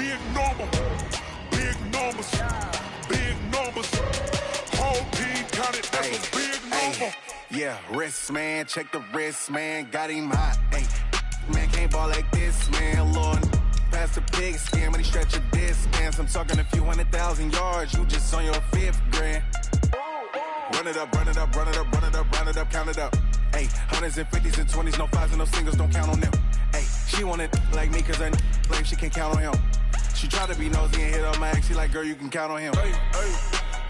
big number. Big numbers. Big numbers. Whole team counted, that's a big number. Yeah, wrist, man. Check the wrist, man. Got him hot. Ay, man, can't ball like this, man. Lord, past the pig skin, but he stretch a distance. I'm talking a few 100,000 yards. You just on your 5th grand. Run it up, run it up, run it up, run it up, run it up, count it up. Ay, hundreds and 50s and 20s, no 5s and no singles, don't count on them. Ay, she want it like me, cause her claim she can count on him. She try to be nosy and hit on my ex, she like, girl, you can count on him. Hey, hey,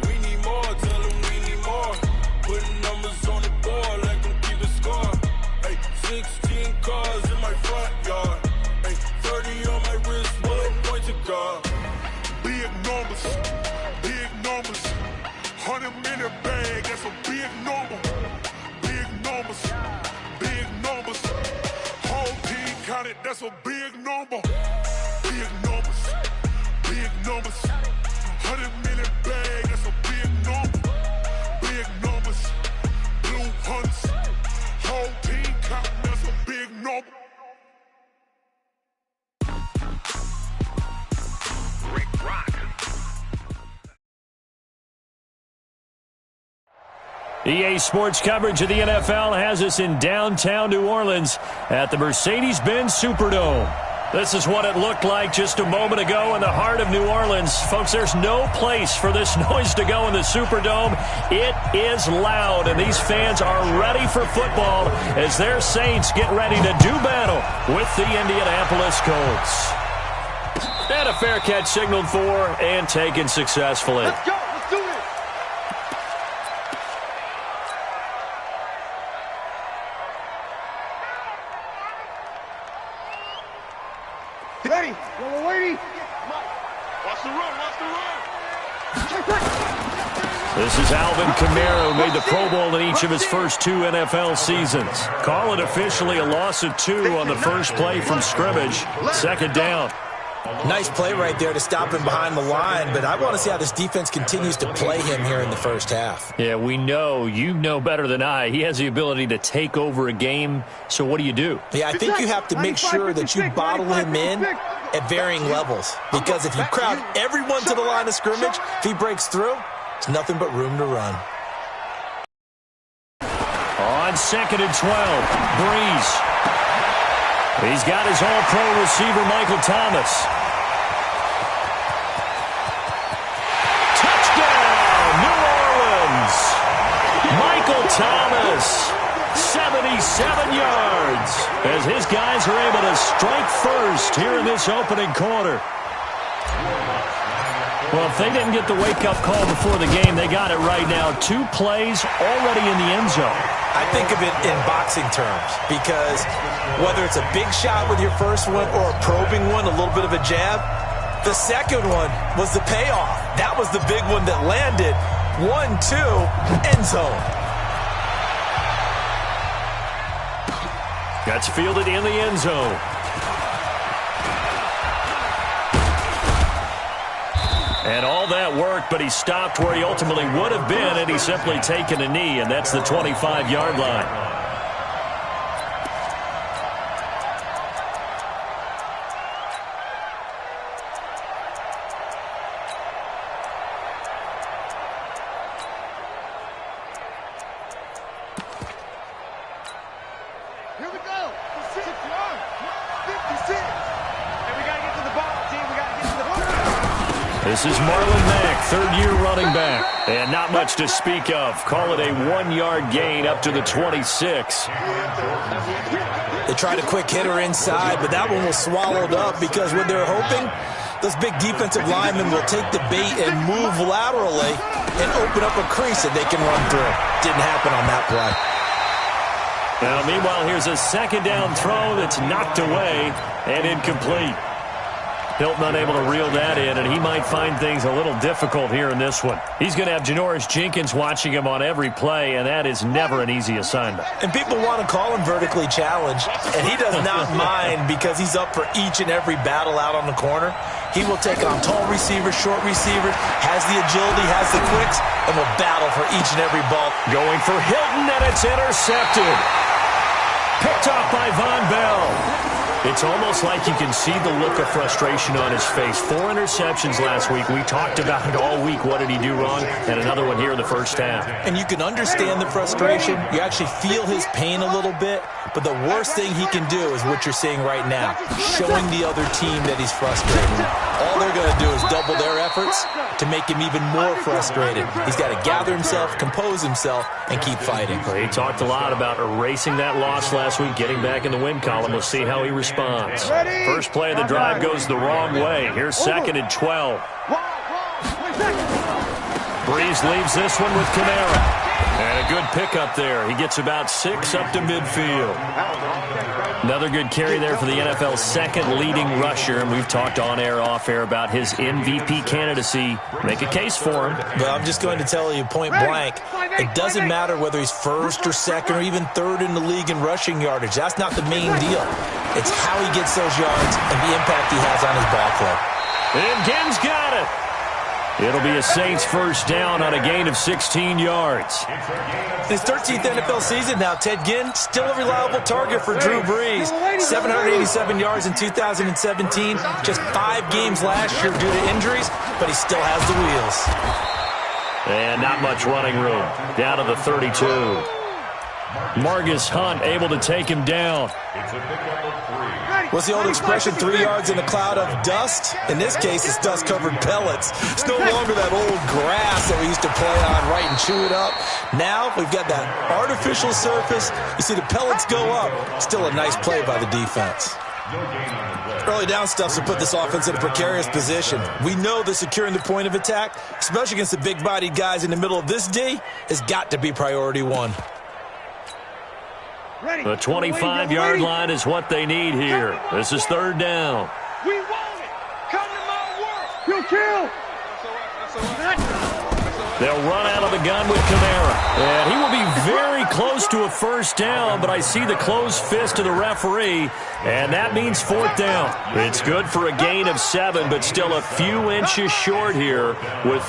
we need more, tell them we need more. Putting numbers on the board, like them keep a score. Hey, 16 cars in my front yard. Hey, 30 on my wrist, one point to guard. Big numbers, big numbers. 100-minute bag, that's a big number. Big numbers, big numbers. Whole team counted, that's a big number. Big numbers, big numbers. 100-minute bag, that's a big number. Big numbers, blue hunts. Whole team counting, that's a big number. Rick Rock. EA Sports coverage of the NFL has us in downtown New Orleans at the Mercedes-Benz Superdome. This is what it looked like just a moment ago in the heart of New Orleans. Folks, there's no place for this noise to go in the Superdome. It is loud, and these fans are ready for football as their Saints get ready to do battle with the Indianapolis Colts. And a fair catch signaled for and taken successfully. Let's go. Let's do it. Ready. Yellow lady. Watch the run, watch the run. This is Alvin Kamara, who made the Pro Bowl in each of his first 2 NFL seasons. Call it officially a loss of 2 on the first play from scrimmage. 2nd down. Nice play right there to stop him behind the line, but I want to see how this defense continues to play him here in the first half. Yeah, we know, you know better than I, he has the ability to take over a game, so what do you do? Yeah, I think you have to make sure that you bottle him in at varying levels, because if you crowd everyone to the line of scrimmage, if he breaks through, it's nothing but room to run. On 2nd and 12, Breeze. He's got his all-pro receiver, Michael Thomas. Touchdown, New Orleans! Michael Thomas, 77 yards, as his guys are able to strike first here in this opening quarter. Well, if they didn't get the wake-up call before the game, they got it right now. 2 plays already in the end zone. I think of it in boxing terms, because whether it's a big shot with your first one or a probing one, a little bit of a jab, the second one was the payoff. That was the big one that landed. 1-2, end zone. That's fielded in the end zone. And all that worked, but he stopped where he ultimately would have been, and he's simply taken a knee, and that's the 25-yard line. Here we go. 6 yards. 56. And we got to get to the ball, team. We got to get to the ball. This is Marlon Mack, 3rd-year running back. And not much to speak of. Call it a 1-yard gain up to the 26. They tried a quick hitter inside, but that one was swallowed up because what they're hoping, those big defensive linemen will take the bait and move laterally and open up a crease that they can run through. Didn't happen on that play. Now, meanwhile, here's a 2nd down throw that's knocked away and incomplete. Hilton unable to reel that in, and he might find things a little difficult here in this one. He's going to have Janoris Jenkins watching him on every play, and that is never an easy assignment. And people want to call him vertically challenged, and he does not mind because he's up for each and every battle out on the corner. He will take on tall receivers, short receivers, has the agility, has the quicks, and will battle for each and every ball. Going for Hilton, and it's intercepted. Picked off by Von Bell. It's almost like you can see the look of frustration on his face. 4 interceptions last week. We talked about it all week. What did he do wrong? And another one here in the first half. And you can understand the frustration. You actually feel his pain a little bit. But the worst thing he can do is what you're seeing right now, showing the other team that he's frustrated. All they're going to do is double their efforts to make him even more frustrated. He's got to gather himself, compose himself, and keep fighting. Well, he talked a lot about erasing that loss last week, getting back in the win column. We'll see how he responds. First play of the drive goes the wrong way. Here's 2nd and 12. Breeze leaves this one with Kamara. And a good pickup there. He gets about 6 up to midfield. Another good carry there for the NFL's 2nd leading rusher. And we've talked on air, off air about his MVP candidacy. Make a case for him. But I'm just going to tell you point blank, it doesn't matter whether he's 1st or 2nd or even 3rd in the league in rushing yardage. That's not the main deal. It's how he gets those yards and the impact he has on his ball club. And Ginn's got it. It'll be a Saints first down on a gain of 16 yards. His 13th NFL season now, Ted Ginn, still a reliable target for Drew Brees. 787 yards in 2017, just 5 games last year due to injuries, but he still has the wheels. And not much running room. Down to the 32. Margus Hunt able to take him down. What's the old expression, 3 yards in a cloud of dust? In this case, it's dust-covered pellets. It's no longer that old grass that we used to play on, right, and chew it up. Now we've got that artificial surface. You see the pellets go up. Still a nice play by the defense. Early down stuff to put this offense in a precarious position. We know that securing the point of attack, especially against the big-bodied guys in the middle of this D, has got to be priority 1. The 25-yard line is what they need here. This is 3rd down. We want it. Come to my world. Kill. They'll run out of the gun with Kamara. And he will be very close to a first down, but I see the closed fist of the referee, and that means 4th down. It's good for a gain of 7, but still a few inches short here with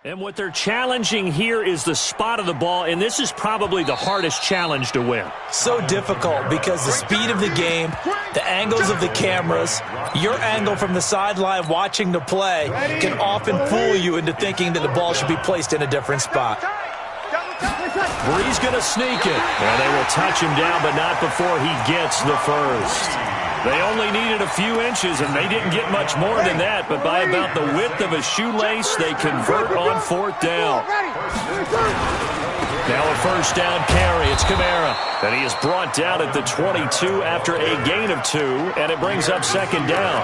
And what they're challenging here is the spot of the ball, and this is probably the hardest challenge to win. So difficult because the speed of the game, the angles of the cameras, your angle from the sideline watching the play can often fool you into thinking that the ball should be placed in a different spot. Brees going to sneak it, and they will touch him down, but not before he gets the first. They only needed a few inches, and they didn't get much more than that, but by about the width of a shoelace, they convert on 4th down. Now a first down carry. It's Kamara, and he is brought down at the 22 after a gain of 2, and it brings up 2nd down.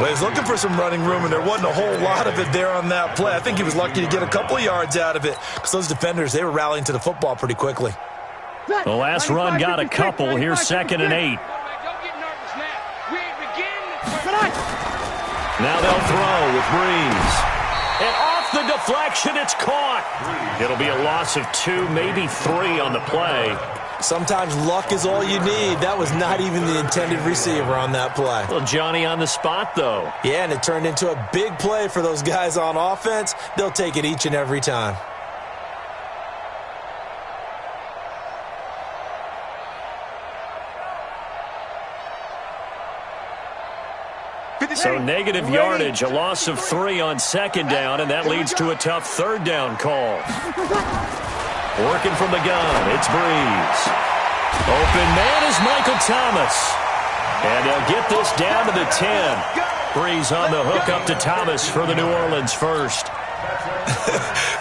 Well, he's looking for some running room, and there wasn't a whole lot of it there on that play. I think he was lucky to get a couple of yards out of it because those defenders, they were rallying to the football pretty quickly. The last run got a couple. Here's 2nd and 8. Now they'll throw with Brees. And off the deflection, it's caught. It'll be a loss of 2, maybe 3 on the play. Sometimes luck is all you need. That was not even the intended receiver on that play. Well, Johnny on the spot, though. Yeah, and it turned into a big play for those guys on offense. They'll take it each and every time. So negative yardage, a loss of 3 on 2nd down, and that leads to a tough 3rd down call. Working from the gun, it's Brees. Open man is Michael Thomas. And they'll get this down to the 10. Brees on the hook up to Thomas for the New Orleans first.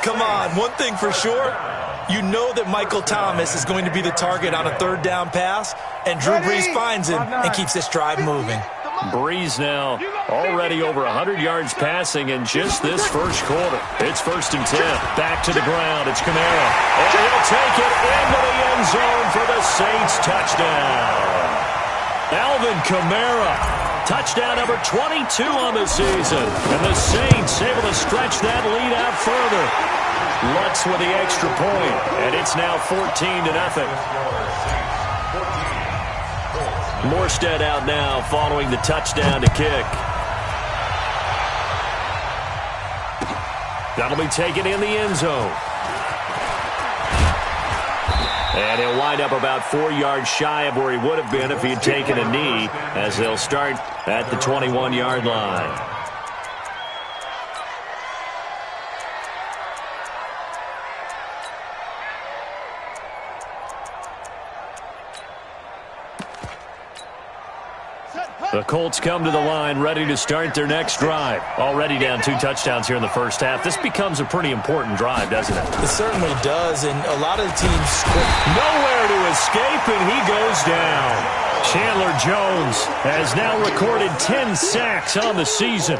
Come on, one thing for sure. You know that Michael Thomas is going to be the target on a 3rd down pass, and Drew Brees finds him and keeps this drive moving. Brees now already over 100 yards passing in just this first quarter. It's 1st and 10. Back to the ground. It's Kamara. And he'll take it into the end zone for the Saints touchdown. Alvin Kamara. Touchdown number 22 on the season. And the Saints able to stretch that lead out further. Lutz with the extra point. And it's now 14-0. Morstead out now following the touchdown to kick. That'll be taken in the end zone. And he'll wind up about 4 yards shy of where he would have been if he had taken a knee, as they'll start at the 21-yard line. The Colts come to the line ready to start their next drive. Already down 2 touchdowns here in the first half. This becomes a pretty important drive, doesn't it? It certainly does, and a lot of the teams score. Nowhere to escape, and he goes down. Chandler Jones has now recorded 10 sacks on the season.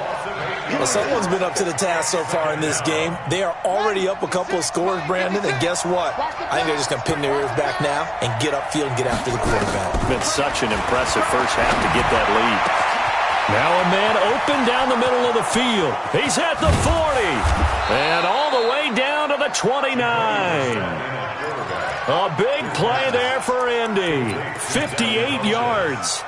Well, someone's been up to the task so far in this game. They are already up a couple of scores, Brandon, and guess what? I think they're just going to pin their ears back now and get upfield and get after the quarterback. It's been such an impressive first half to get that lead. Now a man open down the middle of the field. He's at the 40 and all the way down to the 29. A big play there for Indy. 58 yards.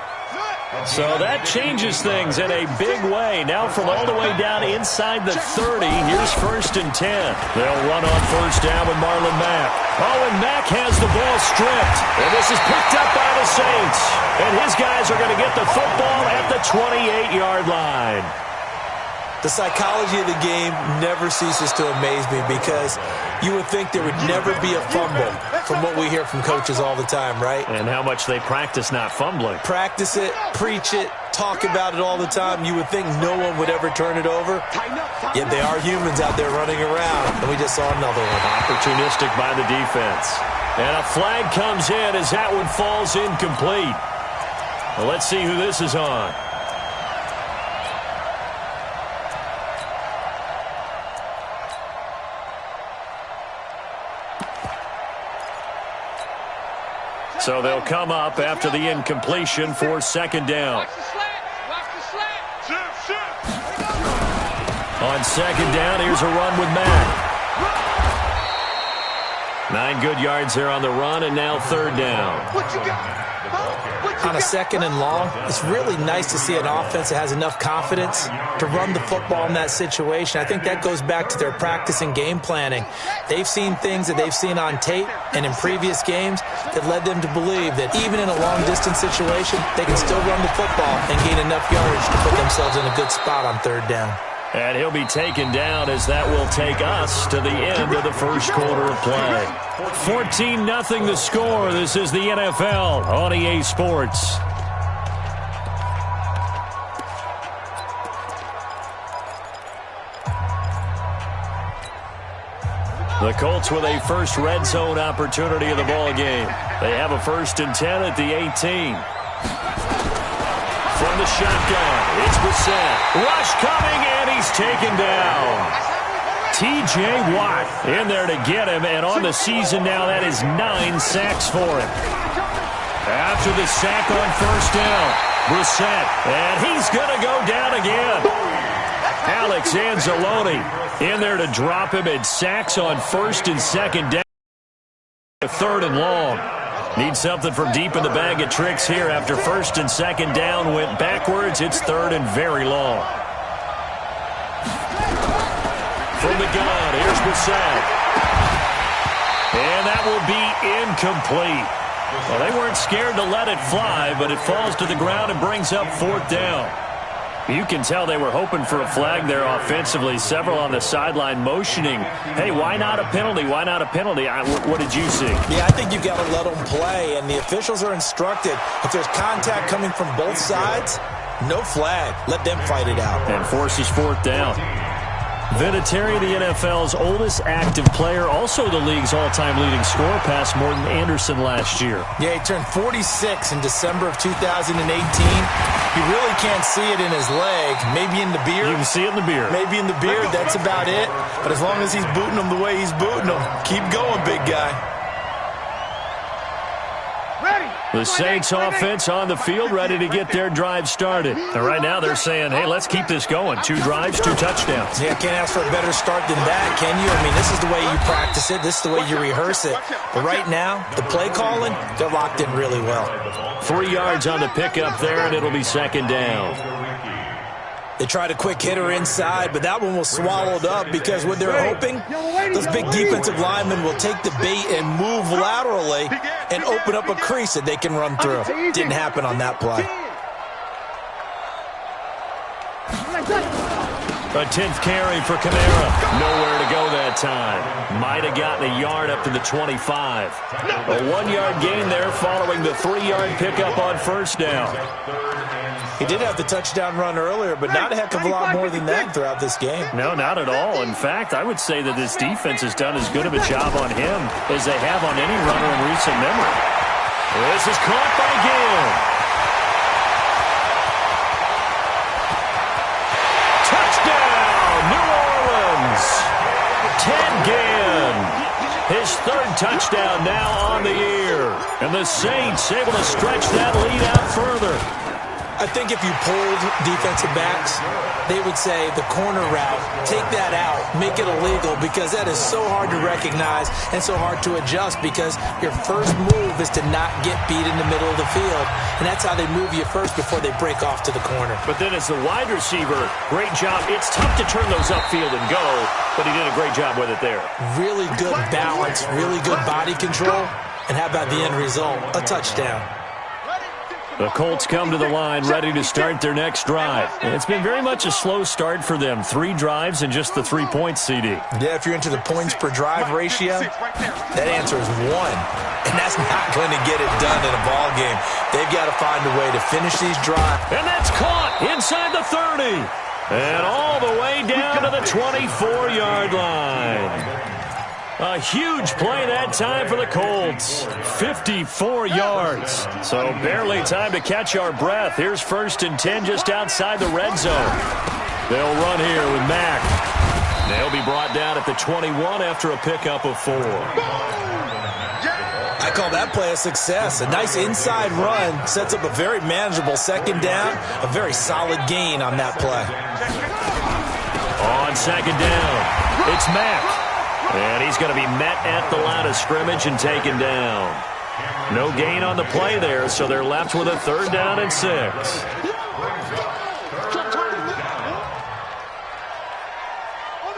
So that changes things in a big way. Now from all the way down inside the 30, here's 1st and 10. They'll run on first down with Marlon Mack. Oh, and Mack has the ball stripped. And this is picked up by the Saints. And his guys are going to get the football at the 28-yard line. The psychology of the game never ceases to amaze me because you would think there would never be a fumble from what we hear from coaches all the time, right? And how much they practice not fumbling. Practice it, preach it, talk about it all the time. You would think no one would ever turn it over. Yet they are humans out there running around, and we just saw another one. Opportunistic by the defense. And a flag comes in as that one falls incomplete. Well, let's see who this is on. So they'll come up after the incompletion for 2nd down. On 2nd down, here's a run with Mack. 9 good yards there on the run, and now 3rd down. On a 2nd and long, it's really nice to see an offense that has enough confidence to run the football in that situation. I think that goes back to their practice and game planning. They've seen things that they've seen on tape and in previous games that led them to believe that even in a long-distance situation, they can still run the football and gain enough yardage to put themselves in a good spot on 3rd down. And he'll be taken down as that will take us to the end of the first quarter of play. 14-0 the score. This is the NFL on EA Sports. The Colts with a first red zone opportunity of the ball game. They have a 1st and 10 at the 18. From the shotgun, it's Brissett. Rush coming, and he's taken down. T.J. Watt in there to get him, and on the season now, that is 9 sacks for him. After the sack on 1st down, Brissett, and he's going to go down again. Alex Anzalone in there to drop him at sacks on 1st and 2nd down. 3rd and long. Need something from deep in the bag of tricks here after 1st and 2nd down went backwards. It's 3rd and very long. From the gun, here's Brissett. And that will be incomplete. Well, they weren't scared to let it fly, but it falls to the ground and brings up 4th down. You can tell they were hoping for a flag there offensively. Several on the sideline motioning, hey, why not a penalty? Why not a penalty? What did you see? Yeah, I think you've got to let them play, and the officials are instructed. If there's contact coming from both sides, no flag. Let them fight it out. And forces 4th down. Vinatieri, the NFL's oldest active player, also the league's all-time leading scorer, passed Morton Anderson last year. Yeah, he turned 46 in December of 2018. You really can't see it in his leg. Maybe in the beard. You can see it in the beard. Maybe in the beard, that's about it. But as long as he's booting them the way he's booting them, keep going, big guy. The Saints offense on the field, ready to get their drive started. And right now they're saying, hey, let's keep this going. 2 drives, 2 touchdowns. Yeah, can't ask for a better start than that, can you? I mean, this is the way you practice it. This is the way you rehearse it. But right now, the play calling, they're locked in really well. 3 yards on the pickup there, and it'll be 2nd down. They tried a quick hitter inside, but that one was swallowed up because what they're hoping, those big defensive linemen will take the bait and move laterally and open up a crease that they can run through. Didn't happen on that play. A 10th carry for Kamara. Nowhere to go that time. Might have gotten a yard up to the 25. A 1-yard gain there following the 3-yard pickup on first down. He did have the touchdown run earlier, but not a heck of a lot more than that throughout this game. No, not at all. In fact, I would say that this defense has done as good of a job on him as they have on any runner in recent memory. This is caught by Gill. Touchdown, New Orleans. Ted Ginn. His third touchdown now on the year. And the Saints able to stretch that lead out further. I think if you polled defensive backs, they would say the corner route, take that out, make it illegal, because that is so hard to recognize and so hard to adjust, because your first move is to not get beat in the middle of the field. And that's how they move you first before they break off to the corner. But then as the wide receiver, great job. It's tough to turn those upfield and go, but he did a great job with it there. Really good balance, really good body control. And how about the end result? A touchdown. The Colts come to the line ready to start their next drive. It's been very much a slow start for them. 3 drives and just the 3 points, CD. Yeah, if you're into the points per drive ratio, that answer is 1. And that's not going to get it done in a ball game. They've got to find a way to finish these drives. And that's caught inside the 30. And all the way down to the 24-yard line. A huge play that time for the Colts. 54 yards. So barely time to catch our breath. Here's 1st and 10 just outside the red zone. They'll run here with Mack. They'll be brought down at the 21 after a pickup of 4. I call that play a success. A nice inside run sets up a very manageable 2nd down. A very solid gain on that play. On 2nd down, it's Mack. And he's going to be met at the line of scrimmage and taken down. No gain on the play there, so they're left with a 3rd down and 6.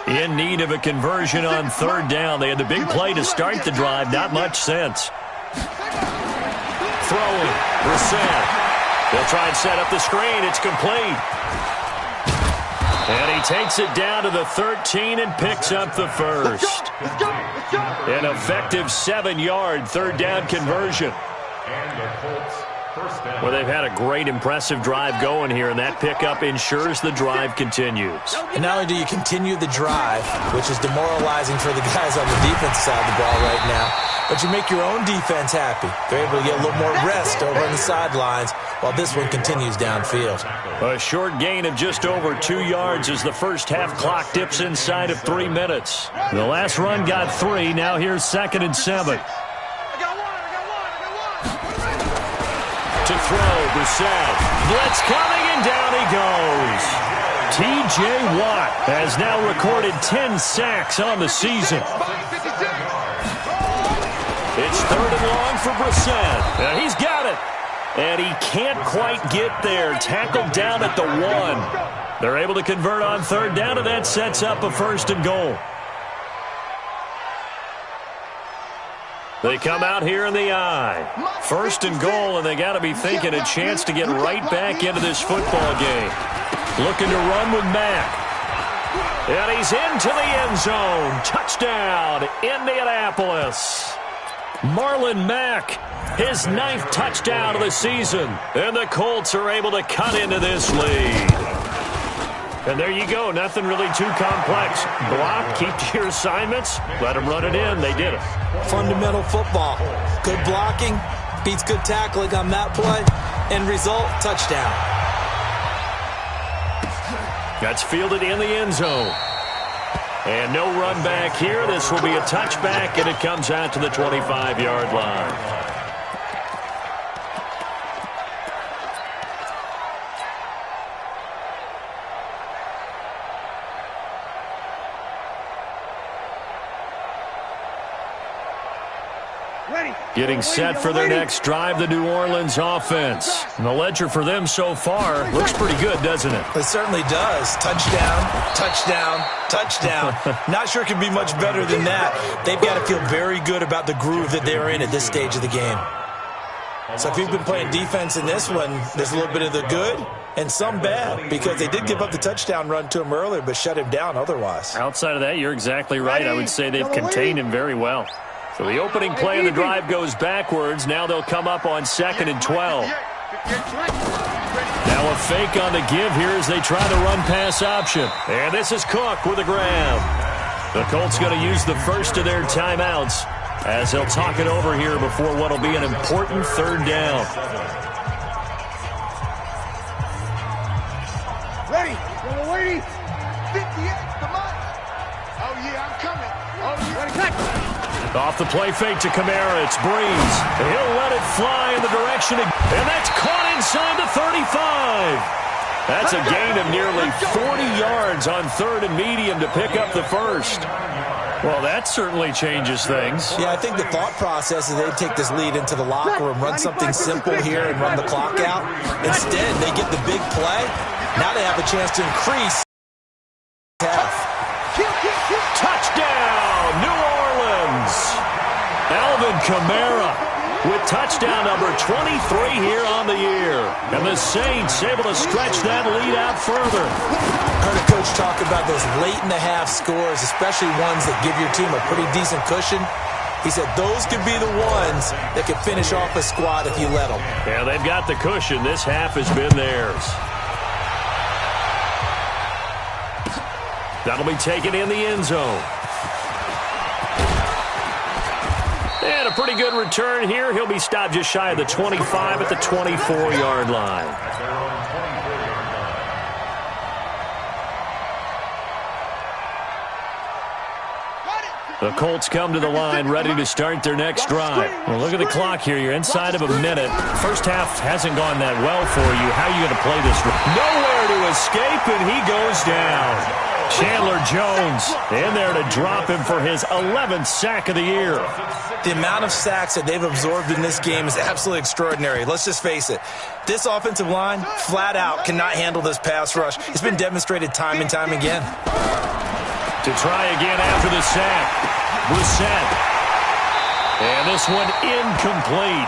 In need of a conversion on 3rd down. They had the big play to start the drive. Not much sense. Throwing. Brissett. They'll try and set up the screen. It's complete. And he takes it down to the 13 and picks up the 1st. An effective 7-yard 3rd down conversion. Well, they've had a great, impressive drive going here, and that pickup ensures the drive continues. And not only do you continue the drive, which is demoralizing for the guys on the defensive side of the ball right now, but you make your own defense happy. They're able to get a little more rest over on the sidelines while this one continues downfield. A short gain of just over 2 yards as the first half clock dips inside of 3 minutes. The last run got 3. Now here's 2nd and 7. To throw, Brissett. Blitz coming, and down he goes. T.J. Watt has now recorded 10 sacks on the season. It's 3rd and long for Brissett. Now he's got it. And he can't quite get there. Tackled down at the 1. They're able to convert on 3rd down, and that sets up a 1st and goal. They come out here in the I. 1st and goal, and they got to be thinking a chance to get right back into this football game. Looking to run with Mack. And he's into the end zone. Touchdown, Indianapolis. Marlon Mack, his 9th touchdown of the season. And the Colts are able to cut into this lead. And there you go. Nothing really too complex. Block, keep to your assignments, let them run it in. They did it. Fundamental football. Good blocking beats good tackling on that play. End result, touchdown. That's fielded in the end zone. And no run back here. This will be a touchback, and it comes out to the 25-yard line. Getting set for their next drive, the New Orleans offense. And the ledger for them so far looks pretty good, doesn't it? It certainly does. Touchdown, touchdown, touchdown. Not sure it could be much better than that. They've got to feel very good about the groove that they're in at this stage of the game. So if you've been playing defense in this one, there's a little bit of the good and some bad, because they did give up the touchdown run to him earlier but shut him down otherwise. Outside of that, you're exactly right. I would say they've contained him very well. So the opening play of the drive goes backwards. Now they'll come up on 2nd and 12. Now a fake on the give here as they try the run-pass option. And this is Cook with a grab. The Colts going to use the first of their timeouts as they'll talk it over here before what will be an important 3rd down. Ready. 58, come on. Oh, yeah, I'm coming. Oh, yeah. Ready, cut. Off the play fake to Kamara, it's Breeze. He'll let it fly in the direction, and that's caught inside the 35. That's a gain of nearly 40 yards on 3rd and medium to pick up the first. Well, that certainly changes things. Yeah, I think the thought process is they'd take this lead into the locker room, run something simple here, and run the clock out. Instead, they get the big play. Now they have a chance to increase. Touchdown, New Orleans. Alvin Kamara with touchdown number 23 here on the year. And the Saints able to stretch that lead out further. I heard a coach talk about those late-in-the-half scores, especially ones that give your team a pretty decent cushion. He said those could be the ones that could finish off a squad if you let them. Yeah, they've got the cushion. This half has been theirs. That'll be taken in the end zone. And a pretty good return here. He'll be stopped just shy of the 25 at the 24-yard line. The Colts come to the line ready to start their next drive. Well, look at the clock here. You're inside of a minute. First half hasn't gone that well for you. How are you going to play this? Nowhere to escape, and he goes down. Chandler Jones in there to drop him for his 11th sack of the year. The amount of sacks that they've absorbed in this game is absolutely extraordinary. Let's just face it. This offensive line, flat out, cannot handle this pass rush. It's been demonstrated time and time again. To try again after the sack. Brissett. And this one incomplete.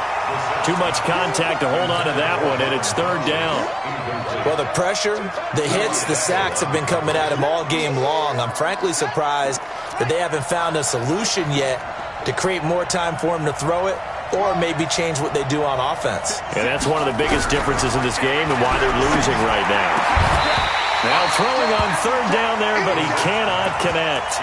Too much contact to hold on to that one, and it's 3rd down. Well, the pressure, the hits, the sacks have been coming at him all game long. I'm frankly surprised that they haven't found a solution yet to create more time for him to throw it or maybe change what they do on offense. And that's one of the biggest differences in this game and why they're losing right now. Now throwing on 3rd down there, but he cannot connect.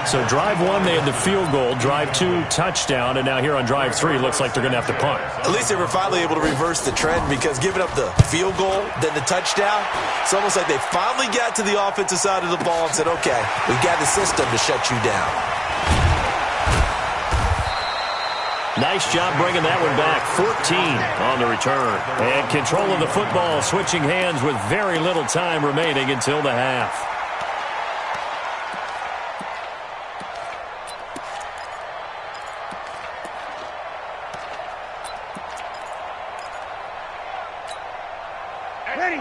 So drive 1, they had the field goal. Drive 2, touchdown. And now here on drive 3, looks like they're going to have to punt. At least they were finally able to reverse the trend, because giving up the field goal, then the touchdown, it's almost like they finally got to the offensive side of the ball and said, okay, we've got the system to shut you down. Nice job bringing that one back. 14 on the return. And control of the football, switching hands with very little time remaining until the half.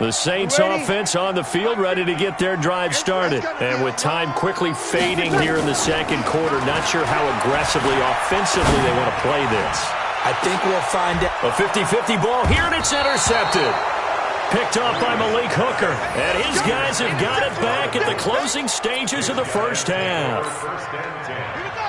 The Saints offense on the field, ready to get their drive started. And with time quickly fading here in the 2nd quarter, not sure how aggressively, offensively they want to play this. I think we'll find out. A 50-50 ball here, and it's intercepted. Picked off by Malik Hooker. And his guys have got it back at the closing stages of the first half.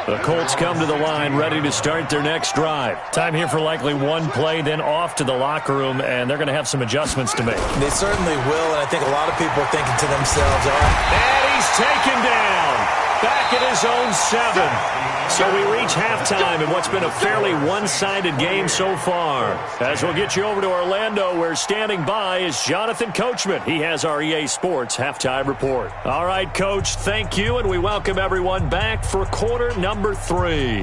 The Colts come to the line ready to start their next drive. Time here for likely one play, then off to the locker room, and they're going to have some adjustments to make. They certainly will, and I think a lot of people are thinking to themselves, all right. And he's taken down. Back at his own 7. So we reach halftime in what's been a fairly one-sided game so far. As we'll get you over to Orlando, where standing by is Jonathan Coachman. He has our EA Sports Halftime Report. All right, Coach, thank you, and we welcome everyone back for quarter number 3.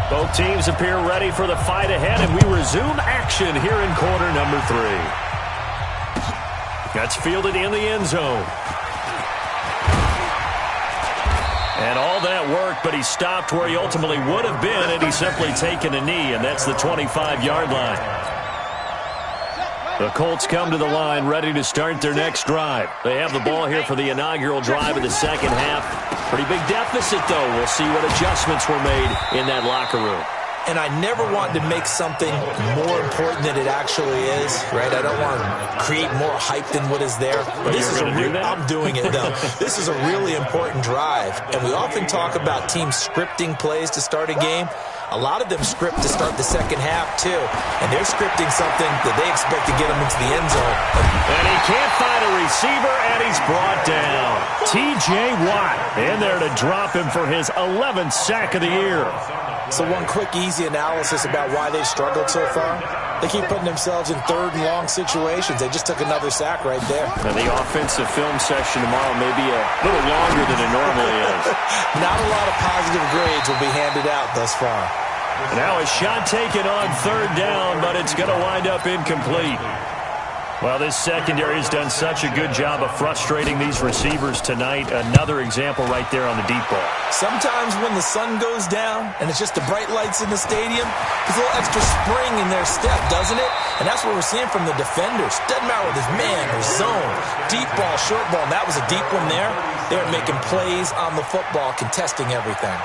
Both teams appear ready for the fight ahead, and we resume action here in quarter number 3. That's fielded in the end zone. And all that work, but he stopped where he ultimately would have been, and he's simply taken a knee, and that's the 25-yard line. The Colts come to the line ready to start their next drive. They have the ball here for the inaugural drive of the second half. Pretty big deficit, though. We'll see what adjustments were made in that locker room. And I never want to make something more important than it actually is, right? I don't want to create more hype than what is there. But this is I'm doing it, though. This is a really important drive. And we often talk about teams scripting plays to start a game. A lot of them script to start the second half, too. And they're scripting something that they expect to get them into the end zone. And he can't find a receiver, and he's brought down. T.J. Watt in there to drop him for his 11th sack of the year. So one quick, easy analysis about why they've struggled so far. They keep putting themselves in third and long situations. They just took another sack right there. And the offensive film session tomorrow may be a little longer than it normally is. Not a lot of positive grades will be handed out thus far. Now a shot taken on third down, but it's going to wind up incomplete. Well, this secondary has done such a good job of frustrating these receivers tonight. Another example right there on the deep ball. Sometimes when the sun goes down and it's just the bright lights in the stadium, there's a little extra spring in their step, doesn't it? And that's what we're seeing from the defenders. Doesn't matter with his man or zone, deep ball, short ball. And that was a deep one there. They're making plays on the football, contesting everything.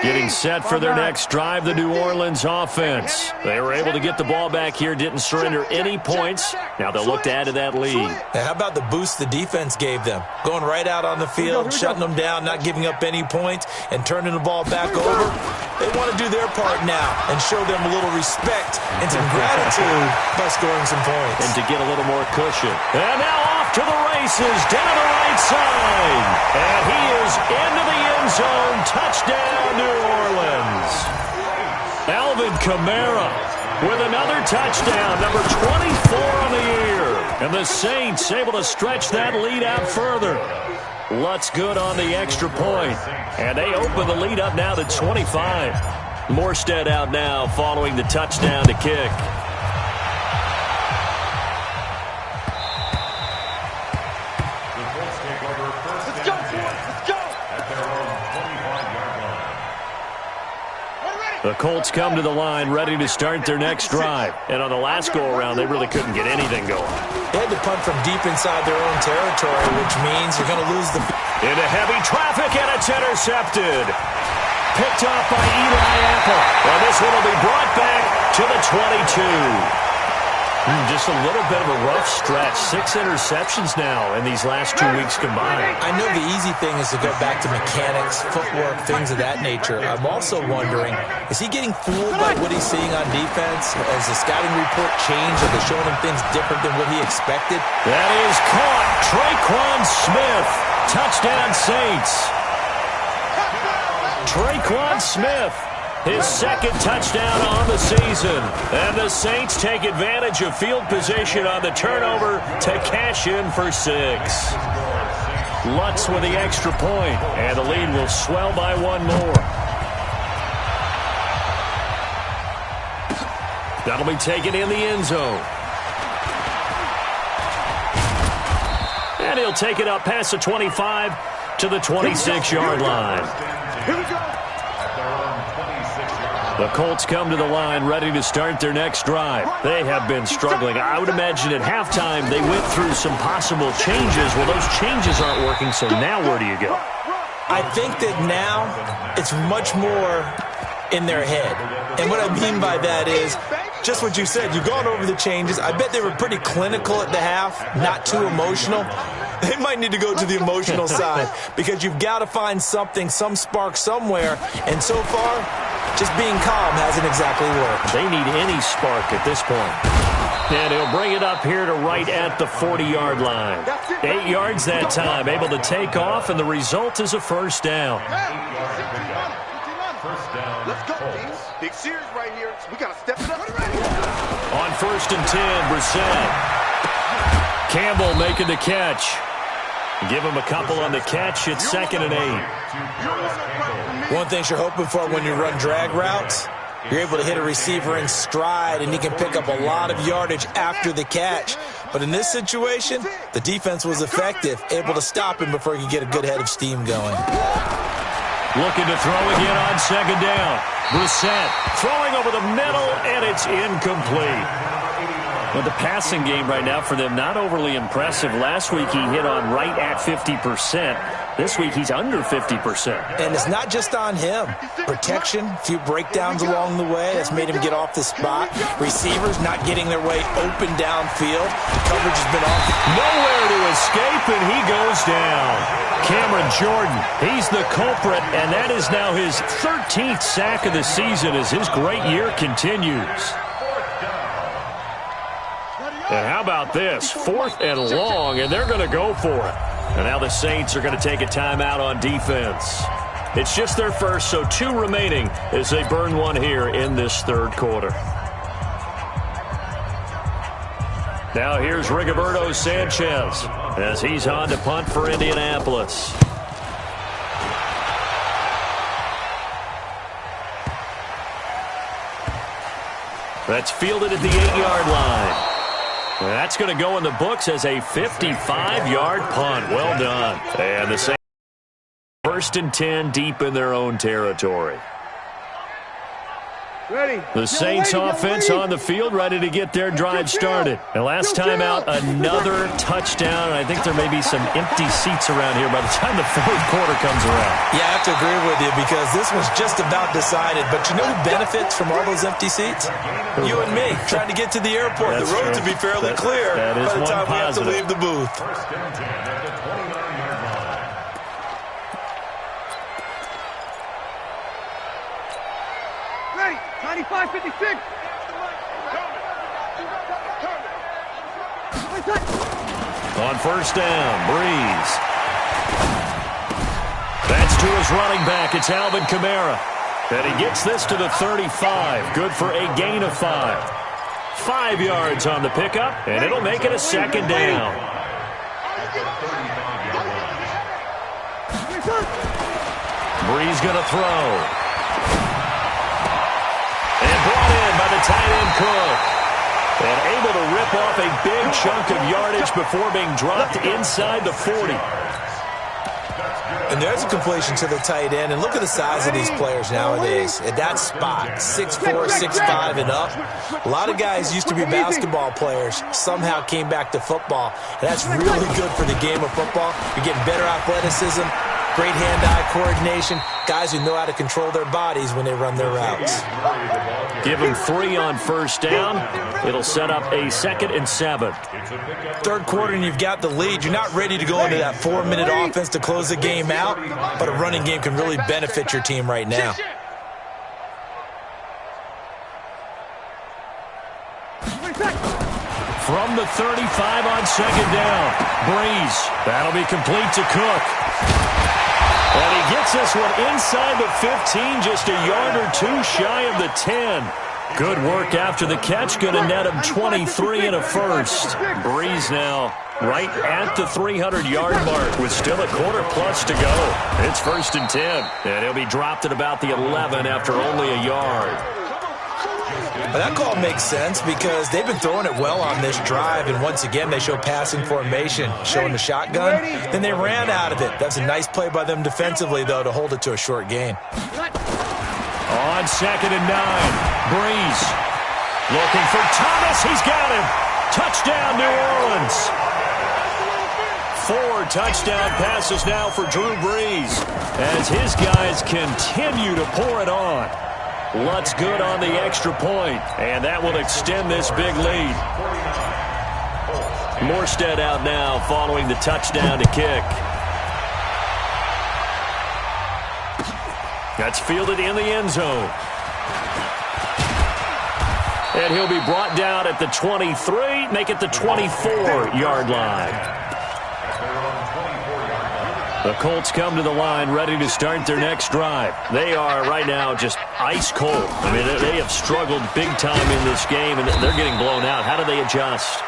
Getting set for their next drive, the New Orleans offense. They were able to get the ball back here, didn't surrender any points. Now they'll look to add to that lead. Now, how about the boost the defense gave them? Going right out on the field, shutting them down, not giving up any points, and turning the ball back over. They want to do their part now and show them a little respect and some gratitude by scoring some points. And to get a little more cushion. And now off to the races, down the right side. And he is into the end zone. Touchdown, New Orleans. Alvin Kamara with another touchdown, number 24 on the year. And the Saints able to stretch that lead out further. Lutz good on the extra point. And they open the lead up now to 25. Morstead out now following the touchdown to kick. The Colts come to the line ready to start their next drive. And on the last go-around, they really couldn't get anything going. They had to punt from deep inside their own territory, which means you're going to lose the... Into heavy traffic, and it's intercepted. Picked off by Eli Apple. And this one will be brought back to the 22. Just a little bit of a rough stretch. 6 interceptions now in these last 2 weeks combined. I know the easy thing is to go back to mechanics, footwork, things of that nature. I'm also wondering, is he getting fooled by what he's seeing on defense? Has the scouting report changed? Are they showing him things different than what he expected? That is caught. Traquan Smith. Touchdown, Saints. Traquan Smith. His second touchdown on the season. And the Saints take advantage of field position on the turnover to cash in for 6. Lutz with the extra point, and the lead will swell by 1 more. That'll be taken in the end zone. And he'll take it up past the 25 to the 26-yard line. Here we go. The Colts come to the line ready to start their next drive. They have been struggling. I would imagine at halftime they went through some possible changes. Well, those changes aren't working, so now where do you go? I think that now it's much more in their head. And what I mean by that is just what you said. You've gone over the changes. I bet they were pretty clinical at the half, not too emotional. They might need to go to the emotional side because you've got to find something, some spark somewhere. And so far, just being calm hasn't exactly worked. They need any spark at this point. And he'll bring it up here to right at the 40-yard line. 8 yards that time, able to take off, and the result is a first down. Let's go, team. Big series right here. We got to step it up. On 1st and 10, Brissett. Campbell making the catch. Give him a couple on the catch. It's 2nd and 8. One thing you're hoping for when you run drag routes, you're able to hit a receiver in stride, and he can pick up a lot of yardage after the catch. But in this situation, the defense was effective, able to stop him before he could get a good head of steam going. Looking to throw again on second down. Brissett throwing over the middle, and it's incomplete. Well, the passing game right now for them, not overly impressive. Last week he hit on right at 50%. This week he's under 50%. And it's not just on him. Protection, a few breakdowns along the way. That's made him get off the spot. Receivers not getting their way open downfield. Coverage has been off. Nowhere to escape, and he goes down. Cameron Jordan, he's the culprit, and that is now his 13th sack of the season as his great year continues. And how about this? 4th and long, and they're going to go for it. And now the Saints are going to take a timeout on defense. It's just their first, so 2 remaining as they burn one here in this third quarter. Now here's Rigoberto Sanchez as he's on to punt for Indianapolis. That's fielded at the 8-yard line. That's going to go in the books as a 55-yard punt. Well done. And the Saints 1st and 10 deep in their own territory. The Saints offense on the field, ready to get their drive started. And last time out, another touchdown. I think there may be some empty seats around here by the time the 4th quarter comes around. Yeah, I have to agree with you because this was just about decided. But you know who benefits from all those empty seats? You and me, trying to get to the airport. That's the road true. to be fairly clear by the time we have to leave the booth. Ready, 95-56. On 1st down, Breeze. That's to his running back. It's Alvin Kamara. And he gets this to the 35. Good for a gain of 5. 5 yards on the pickup, and it'll make it a 2nd down. Breeze going to throw. And brought in by the tight end Cook. And able to rip off a big chunk of yardage before being dropped inside the 40. And there's a completion to the tight end. And look at the size of these players nowadays. At that spot, 6'4", 6'5", and up. A lot of guys used to be basketball players, somehow came back to football. And that's really good for the game of football. You're getting better athleticism, great hand-eye coordination, guys who know how to control their bodies when they run their routes. Give him 3 on 1st down. It'll set up a 2nd and 7. 3rd quarter and you've got the lead. You're not ready to go into that 4-minute offense to close the game out, but a running game can really benefit your team right now. From the 35 on 2nd down, Breeze. That'll be complete to Cook. And he gets this one inside the 15, just a yard or 2 shy of the 10. Good work after the catch. Going to net him 23 and a 1st. Breeze now right at the 300-yard mark with still a quarter plus to go. It's 1st and 10. And he'll be dropped at about the 11 after only a yard. But that call makes sense because they've been throwing it well on this drive, and once again they show passing formation, showing the shotgun. Then they ran out of it. That's a nice play by them defensively, though, to hold it to a short gain. On 2nd and 9, Breeze looking for Thomas. He's got him. Touchdown, New Orleans. 4 touchdown passes now for Drew Brees as his guys continue to pour it on. Lutz good on the extra point, and that will extend this big lead. Morstead out now following the touchdown to kick. That's fielded in the end zone. And he'll be brought down at the 23, make it the 24-yard line. The Colts come to the line ready to start their next drive. They are right now just ice cold. I mean, they have struggled big time in this game, and they're getting blown out. How do they adjust?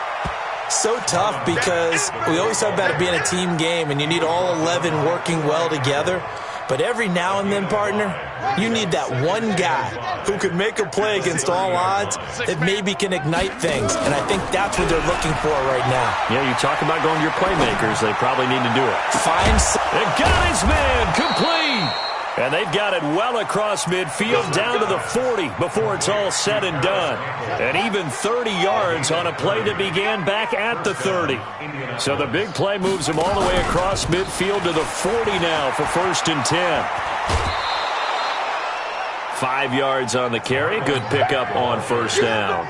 So tough because we always talk about it being a team game, and you need all 11 working well together. But every now and then, partner, you need that one guy who can make a play against all odds that maybe can ignite things. And I think that's what they're looking for right now. Yeah, you talk about going to your playmakers. They probably need to do it. It got his man complete. And they've got it well across midfield down to the 40 before it's all said and done. And even 30 yards on a play that began back at the 30. So the big play moves him all the way across midfield to the 40 now for 1st and 10. 5 yards on the carry. Good pickup on 1st down.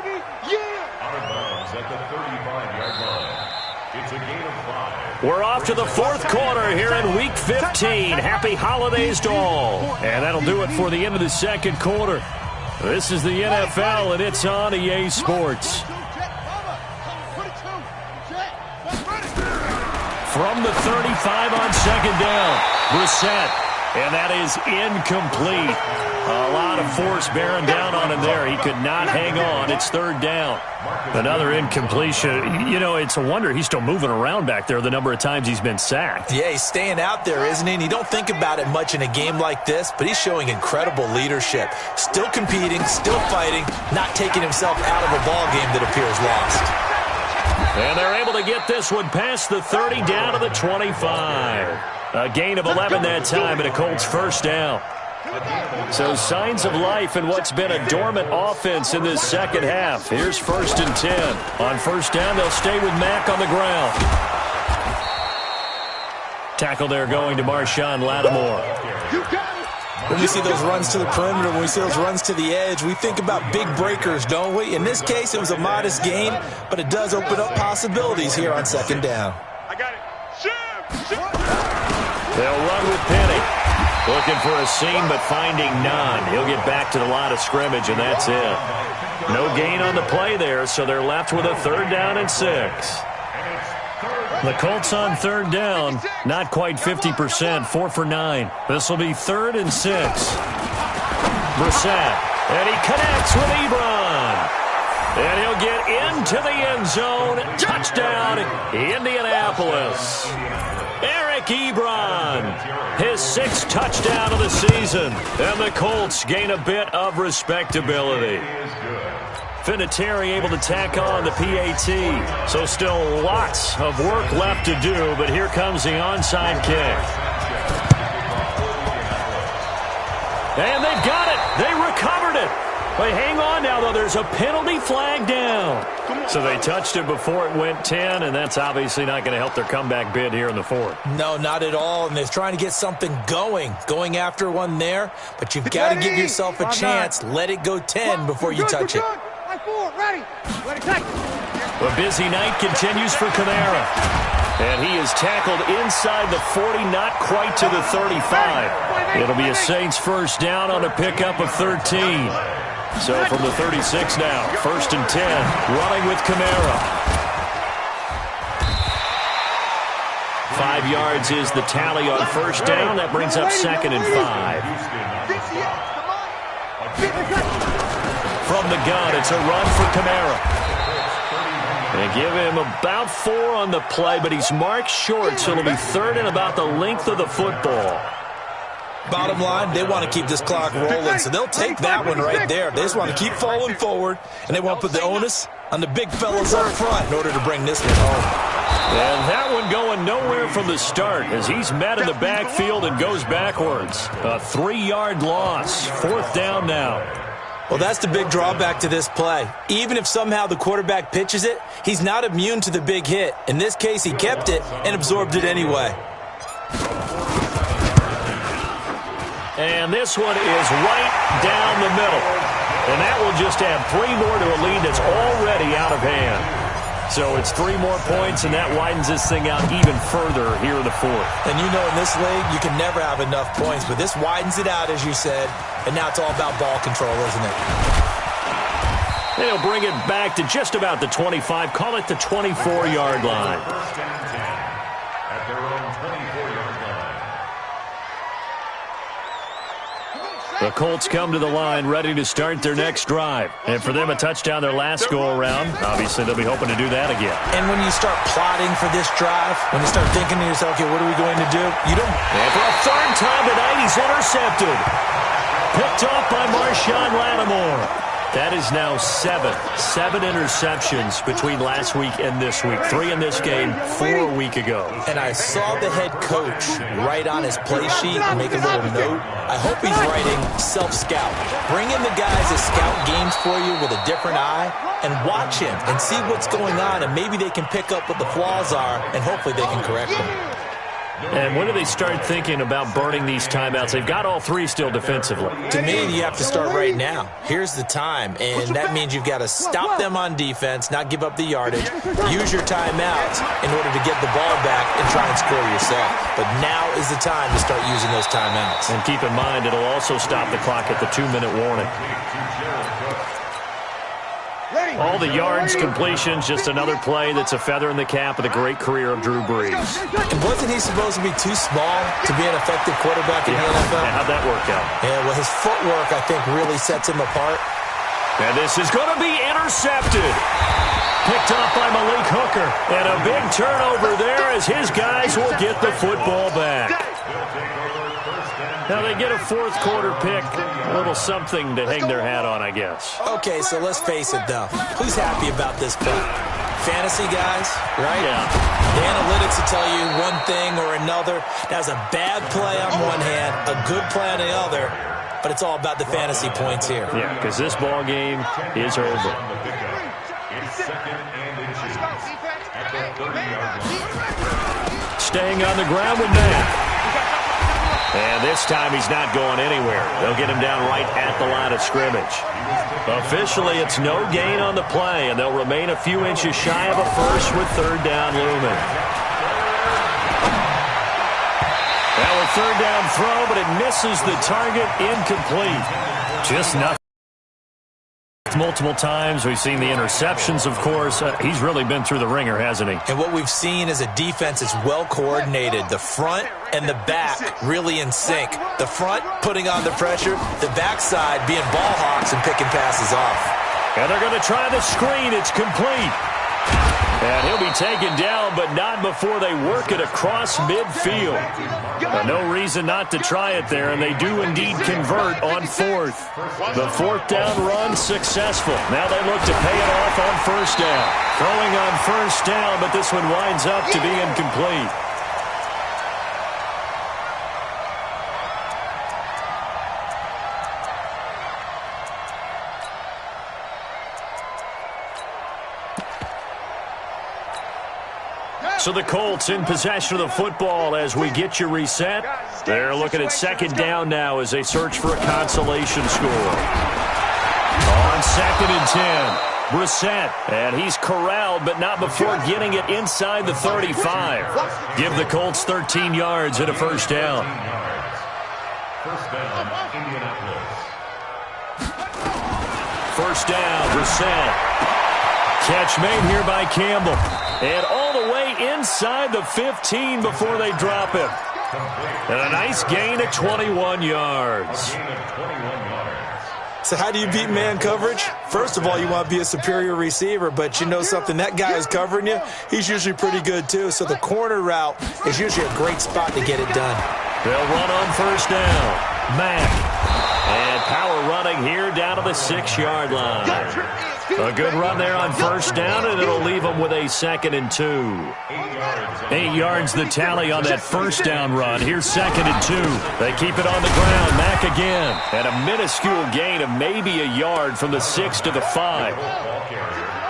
We're off to the 4th quarter here in Week 15. Happy holidays to all. And that'll do it for the end of the 2nd quarter. This is the NFL, and it's on EA Sports. From the 35 on 2nd down, Brissett. And that is incomplete. A lot of force bearing down on him there. He could not hang on. It's 3rd down. Another incompletion. You know, it's a wonder he's still moving around back there the number of times he's been sacked. Yeah, he's staying out there, isn't he? And you don't think about it much in a game like this, but he's showing incredible leadership. Still competing, still fighting, not taking himself out of a ball game that appears lost. And they're able to get this one past the 30 down to the 25. A gain of 11 that time and a Colts 1st down. So signs of life in what's been a dormant offense in this 2nd half. Here's 1st and 10. On 1st down, they'll stay with Mack on the ground. Tackle there going to Marshawn Lattimore. When we see those runs to the perimeter, when we see those runs to the edge, we think about big breakers, don't we? In this case, it was a modest gain, but it does open up possibilities here on 2nd down. I got it. They'll run with Penny. Looking for a seam, but finding none. He'll get back to the line of scrimmage, and that's it. No gain on the play there, so they're left with a 3rd down and 6. The Colts on 3rd down, not quite 50%, 4 for 9. This will be 3rd and 6. Brissett, and he connects with Ebron. And he'll get into the end zone. Touchdown, Indianapolis. Eric Ebron, his 6th touchdown of the season. And the Colts gain a bit of respectability. Vinatieri able to tack on the PAT. So still lots of work left to do, but here comes the onside kick. And they've got it. They recovered it. But hang on now, though. There's a penalty flag down. So they touched it before it went 10, and that's obviously not going to help their comeback bid here in the 4th. No, not at all. And they're trying to get something going after one there. But you've got to give yourself a chance. Let it go 10 before you touch it. A busy night continues for Kamara. And he is tackled inside the 40, not quite to the 35. It'll be a Saints 1st down on a pickup of 13. So from the 36 now, 1st and 10, running with Kamara. 5 yards is the tally on 1st down. That brings up 2nd and 5. From the gun, it's a run for Kamara. They give him about 4 on the play, but he's marked short, so it'll be 3rd and about the length of the football. Bottom line, they want to keep this clock rolling, so they'll take that one right there. They just want to keep falling forward, and they want to put the onus on the big fellas up front in order to bring this one home. And that one going nowhere from the start as he's met in the backfield and goes backwards. A 3-yard loss. 4th down now. Well, that's the big drawback to this play. Even if somehow the quarterback pitches it, he's not immune to the big hit. In this case, he kept it and absorbed it anyway. And this one is right down the middle. And that will just add 3 more to a lead that's already out of hand. So it's 3 more points, and that widens this thing out even further here in the 4th. And you know in this league, you can never have enough points, but this widens it out, as you said, and now it's all about ball control, isn't it? They'll bring it back to just about the 25, call it the 24-yard line. At their own 24-yard line. The Colts come to the line ready to start their next drive. And for them, a touchdown their last go-around. Obviously, they'll be hoping to do that again. And when you start plotting for this drive, when you start thinking to yourself, okay, what are we going to do? You don't. And for a third time tonight, he's intercepted. Picked off by Marshawn Lattimore. That is now seven interceptions between last week and this week. 3 in this game, 4 a week ago. And I saw the head coach write on his play sheet and make a little note. I hope he's writing self-scout. Bring in the guys that scout games for you with a different eye and watch him and see what's going on, and maybe they can pick up what the flaws are, and hopefully they can correct them. And when do they start thinking about burning these timeouts? They've got all 3 still defensively. To me, you have to start right now. Here's the time, and that means you've got to stop them on defense, not give up the yardage, use your timeouts in order to get the ball back and try and score yourself. But now is the time to start using those timeouts. And keep in mind, it'll also stop the clock at the 2-minute warning. All the yards, completions, just another play that's a feather in the cap of the great career of Drew Brees. And wasn't he supposed to be too small to be an effective quarterback in the NFL? Yeah, how'd that work out? Yeah, well, his footwork, I think, really sets him apart. And this is going to be intercepted. Picked off by Malik Hooker. And a big turnover there as his guys will get the football back. Now they get a fourth-quarter pick, a little something to hang their hat on, I guess. Okay, so let's face it, though. Who's happy about this play? Fantasy guys, right? Yeah. The analytics will tell you one thing or another. That's a bad play on one hand, a good play on the other, but it's all about the fantasy points here. Yeah, because this ball game is over. Staying on the ground with Matt. And this time he's not going anywhere. They'll get him down right at the line of scrimmage. Officially, it's no gain on the play, and they'll remain a few inches shy of a first with third down looming. Now a third down throw, but it misses the target, incomplete. Just nothing. Multiple times. We've seen the interceptions, of course. He's really been through the ringer, hasn't he? And what we've seen is a defense that's well coordinated. The front and the back really in sync. The front putting on the pressure, the backside being ball hawks and picking passes off. And they're going to try the screen. It's complete. And he'll be taken down, but not before they work it across midfield. No reason not to try it there, and they do indeed convert on fourth. The fourth down run successful. Now they look to pay it off on first down. Throwing on first down, but this one winds up to be incomplete. So the Colts in possession of the football as we get you reset. They're looking at second down now as they search for a consolation score. On 2nd and 10, Brissett, and he's corralled, but not before getting it inside the 35. Give the Colts 13 yards and a first down. First down, Brissett. Catch made here by Campbell. And all the way inside the 15 before they drop him. And a nice gain of 21 yards. So how do you beat man coverage? First of all, you want to be a superior receiver, but you know something, that guy who's covering you, he's usually pretty good too. So the corner route is usually a great spot to get it done. They'll run on first down. Mack. And power running here down to the 6-yard line. A good run there on first down, and it'll leave them with a 2nd and 2. 8 yards the tally on that first down run. Here's 2nd and 2. They keep it on the ground. Mack again. And a minuscule gain of maybe a yard from the 6 to the 5.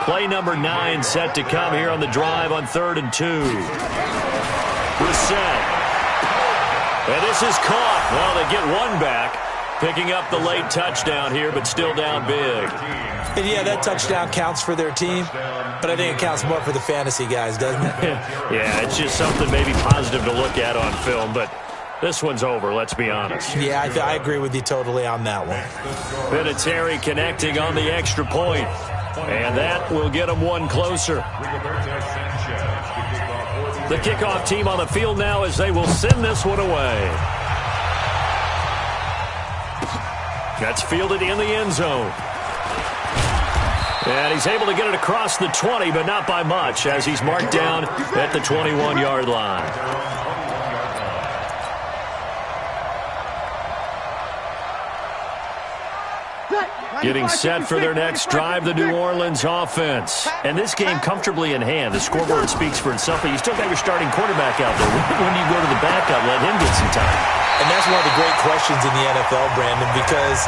Play number 9 set to come here on the drive on 3rd and 2. Brissett. And this is caught. Well, they get one back. Picking up the late touchdown here, but still down big. And yeah, that touchdown counts for their team, but I think it counts more for the fantasy guys, doesn't it? Yeah, it's just something maybe positive to look at on film, but this one's over, let's be honest. Yeah, I agree with you totally on that one. Vinatieri connecting on the extra point, and that will get them one closer. The kickoff team on the field now as they will send this one away. That's fielded in the end zone. And he's able to get it across the 20, but not by much, as he's marked down at the 21-yard line. Getting set for their next drive, the New Orleans offense. And this game comfortably in hand. The scoreboard speaks for itself, but you still got your starting quarterback out there. When do you go to the backup, let him get some time? And that's one of the great questions in the NFL, Brandon, because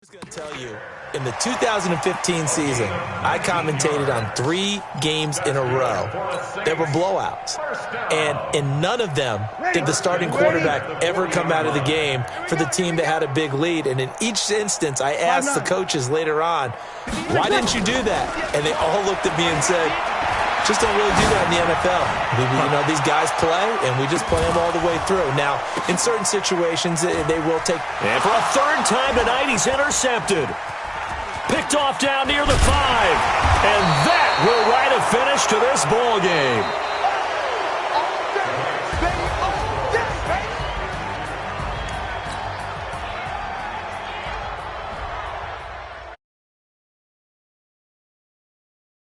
I was going to tell you, in the 2015 season, I commentated on 3 games in a row that were blowouts. And in none of them did the starting quarterback ever come out of the game for the team that had a big lead. And in each instance, I asked the coaches later on, why didn't you do that? And they all looked at me and said, just don't really do that in the NFL. These guys play, and we just play them all the way through. Now, in certain situations, they will take. And for a third time tonight, he's intercepted. Picked off down near the 5. And that will write a finish to this ball game.